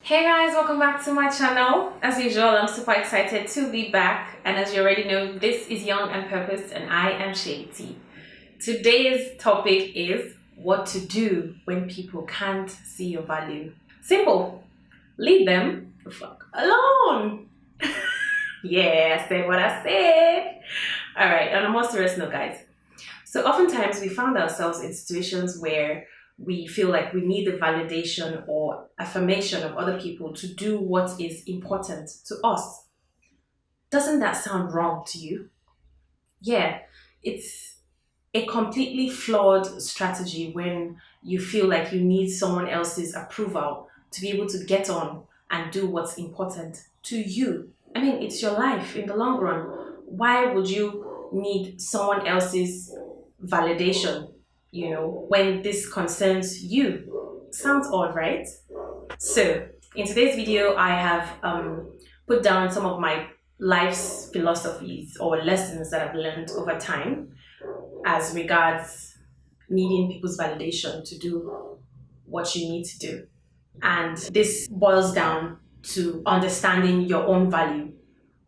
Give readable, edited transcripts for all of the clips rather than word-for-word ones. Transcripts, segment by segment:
Hey guys, welcome back to my channel. As usual, I'm super excited to be back, and as you already know, this is Young and Purposed and I am Shady. Today's topic is what to do when people can't see your value. Simple. Leave them the fuck alone. Yeah, I said what I said. Alright, on a more serious note, guys. So oftentimes we found ourselves in situations where we feel like we need the validation or affirmation of other people to do what is important to us. Doesn't that sound wrong to you? Yeah, it's a completely flawed strategy when you feel like you need someone else's approval to be able to get on and do what's important to you. I mean, it's your life in the long run. Why would you need someone else's validation, when this concerns you? Sounds odd, right? So, in today's video, I have put down some of my life's philosophies or lessons that I've learned over time as regards needing people's validation to do what you need to do. And this boils down to understanding your own value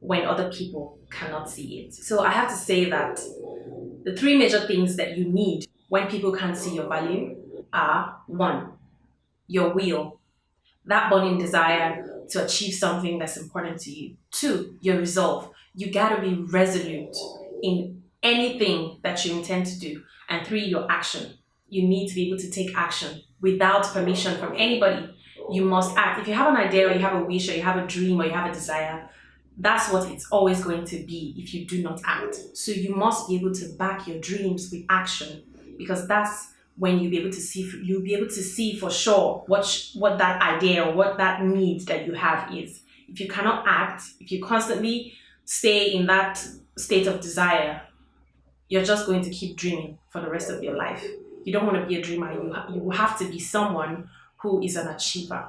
when other people cannot see it. So I have to say that the three major things that you need when people can't see your value are: one, your will, that burning desire to achieve something that's important to you. Two, your resolve. You gotta be resolute in anything that you intend to do. And three, your action. You need to be able to take action without permission from anybody. You must act. If you have an idea or you have a wish or you have a dream or you have a desire, that's what it's always going to be if you do not act. So you must be able to back your dreams with action, because that's when you'll be able to see for sure what that idea or what that need that you have is. If you cannot act, if you constantly stay in that state of desire, you're just going to keep dreaming for the rest of your life. You don't want to be a dreamer. You have to be someone who is an achiever.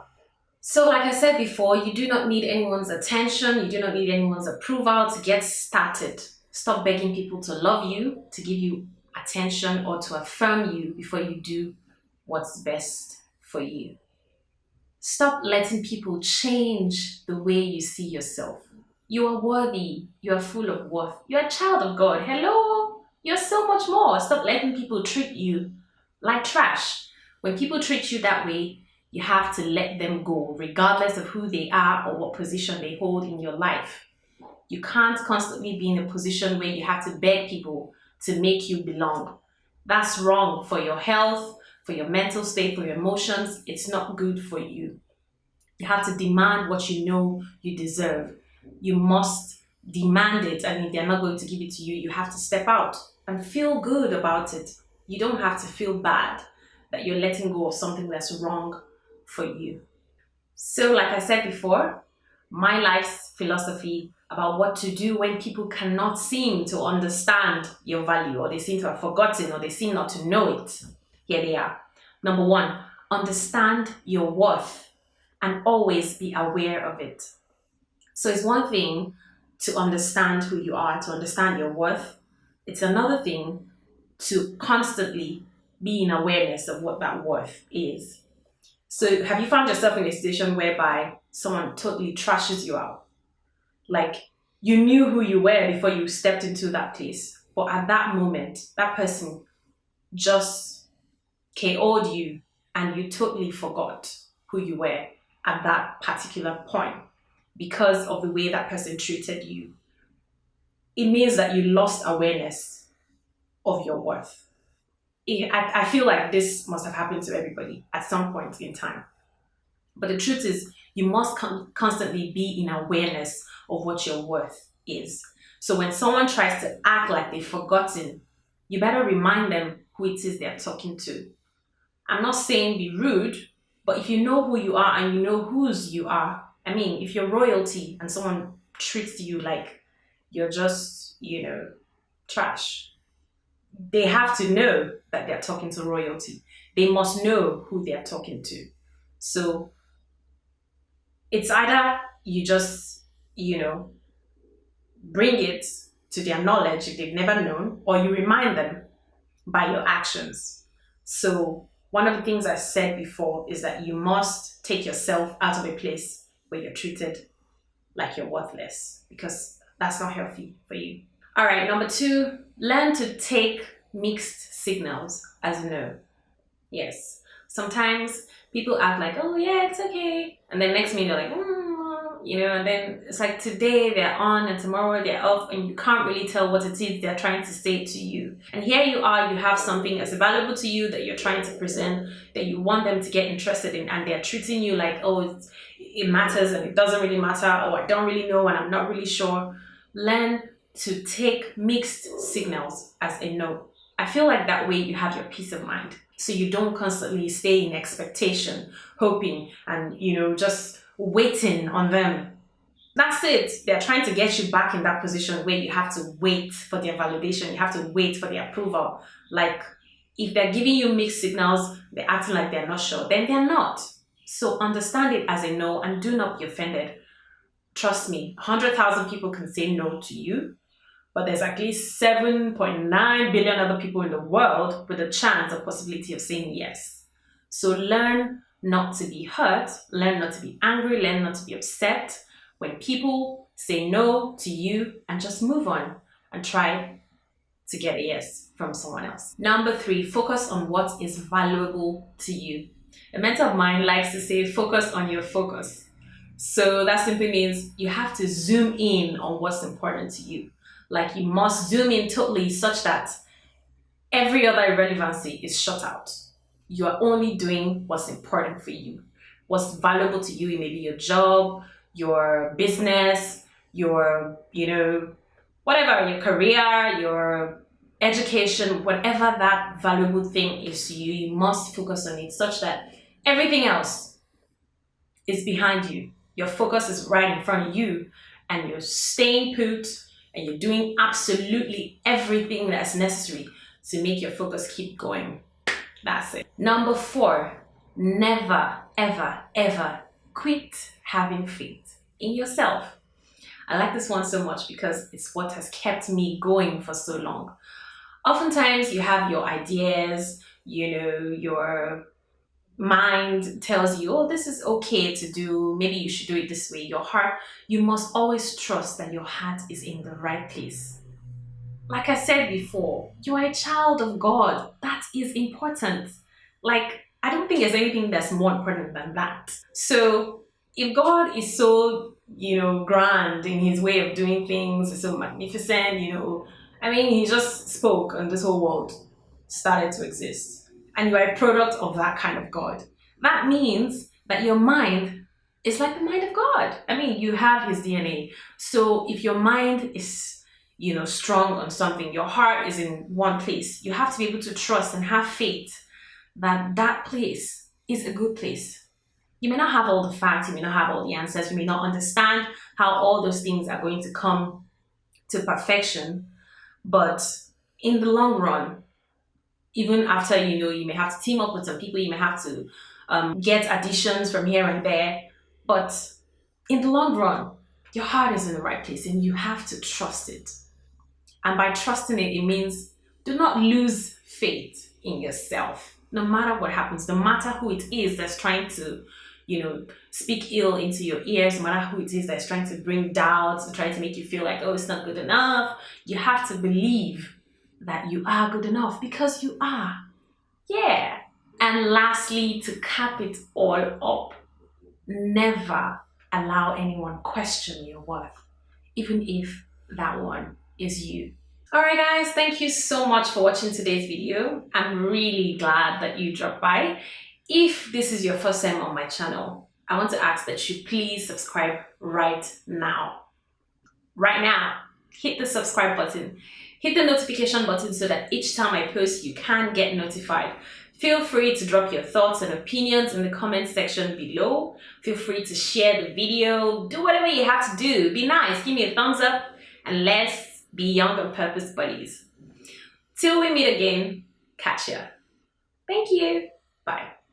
So like I said before, you do not need anyone's attention. You do not need anyone's approval to get started. Stop begging people to love you, to give you attention, or to affirm you before you do what's best for you. Stop letting people change the way you see yourself. You are worthy. You are full of worth. You're a child of God. Hello? You're so much more. Stop letting people treat you like trash. When people treat you that way, you have to let them go, regardless of who they are or what position they hold in your life. You can't constantly be in a position where you have to beg people to make you belong. That's wrong for your health, for your mental state, for your emotions. It's not good for you. You have to demand what you know you deserve. You must demand it, and if they're not going to give it to you, you have to step out and feel good about it. You don't have to feel bad that you're letting go of something that's wrong for you. So like I said before, my life's philosophy about what to do when people cannot seem to understand your value, or they seem to have forgotten, or they seem not to know it. Here they are. Number one, understand your worth and always be aware of it. So it's one thing to understand who you are, to understand your worth. It's another thing to constantly be in awareness of what that worth is. So have you found yourself in a situation whereby someone totally trashes you out? Like, you knew who you were before you stepped into that place, but at that moment, that person just KO'd you and you totally forgot who you were at that particular point because of the way that person treated you. It means that you lost awareness of your worth. I feel like this must have happened to everybody at some point in time. But the truth is, you must constantly be in awareness of what your worth is. So when someone tries to act like they've forgotten, you better remind them who it is they're talking to. I'm not saying be rude, but if you know who you are and you know whose you are, I mean, if you're royalty and someone treats you like you're just, trash, they have to know that they're talking to royalty. They must know who they're talking to. So it's either you just, bring it to their knowledge if they've never known, or you remind them by your actions. So One of the things I said before is that you must take yourself out of a place where you're treated like you're worthless, because that's not healthy for you. All right, number 2, learn to take mixed signals as no. Yes, sometimes people act like, oh yeah, it's okay, and then next minute they're like, and then it's like today they're on and tomorrow they're off, and you can't really tell what it is they're trying to say to you. And here you are, you have something that's valuable to you that you're trying to present, that you want them to get interested in, and they're treating you like, oh, it matters and it doesn't really matter, or I don't really know and I'm not really sure. Learn to take mixed signals as a no. I feel like that way you have your peace of mind. So you don't constantly stay in expectation, hoping, and just waiting on them. That's it. They're trying to get you back in that position where you have to wait for their validation, you have to wait for their approval. Like, if they're giving you mixed signals, they're acting like they're not sure, then they're not. So understand it as a no and do not be offended. Trust me, 100,000 people can say no to you, but there's at least 7.9 billion other people in the world with a chance or possibility of saying yes. So learn not to be hurt, learn not to be angry, learn not to be upset when people say no to you, and just move on and try to get a yes from someone else. Number 3, focus on what is valuable to you. A mentor of mine likes to say, focus on your focus. So that simply means you have to zoom in on what's important to you. Like, you must zoom in totally such that every other irrelevancy is shut out. You are only doing what's important for you, what's valuable to you. It may be your job, your business, your, whatever, your career, your education, whatever that valuable thing is to you, you must focus on it such that everything else is behind you. Your focus is right in front of you, and you're staying put, and you're doing absolutely everything that's necessary to make your focus keep going. That's it. Number 4, never, ever, ever quit having faith in yourself. I like this one so much because it's what has kept me going for so long. Oftentimes you have your ideas, your mind tells you, oh, this is okay to do, maybe you should do it this way. Your heart, you must always trust that your heart is in the right place. Like I said before, you are a child of God. That is important. Like, I don't think there's anything that's more important than that. So if God is so, grand in his way of doing things, so magnificent, he just spoke and this whole world started to exist. And you are a product of that kind of God. That means that your mind is like the mind of God. You have his DNA. So if your mind is, strong on something, your heart is in one place, you have to be able to trust and have faith that that place is a good place. You may not have all the facts, you may not have all the answers, you may not understand how all those things are going to come to perfection, but in the long run, even after you may have to team up with some people, you may have to get additions from here and there, but in the long run, your heart is in the right place and you have to trust it. And by trusting it, it means do not lose faith in yourself, no matter what happens, no matter who it is that's trying to, speak ill into your ears, no matter who it is that's trying to bring doubts, trying to make you feel like, oh, it's not good enough. You have to believe that you are good enough, because you are. Yeah. And lastly, to cap it all up, never allow anyone question your worth, even if that one is you. All right, guys, thank you so much for watching today's video. I'm really glad that you dropped by. If this is your first time on my channel, I want to ask that you please subscribe right now. Right now, hit the subscribe button. Hit the notification button so that each time I post, you can get notified. Feel free to drop your thoughts and opinions in the comment section below. Feel free to share the video. Do whatever you have to do. Be nice. Give me a thumbs up. And let's be young on purpose buddies. Till we meet again, catch ya. Thank you. Bye.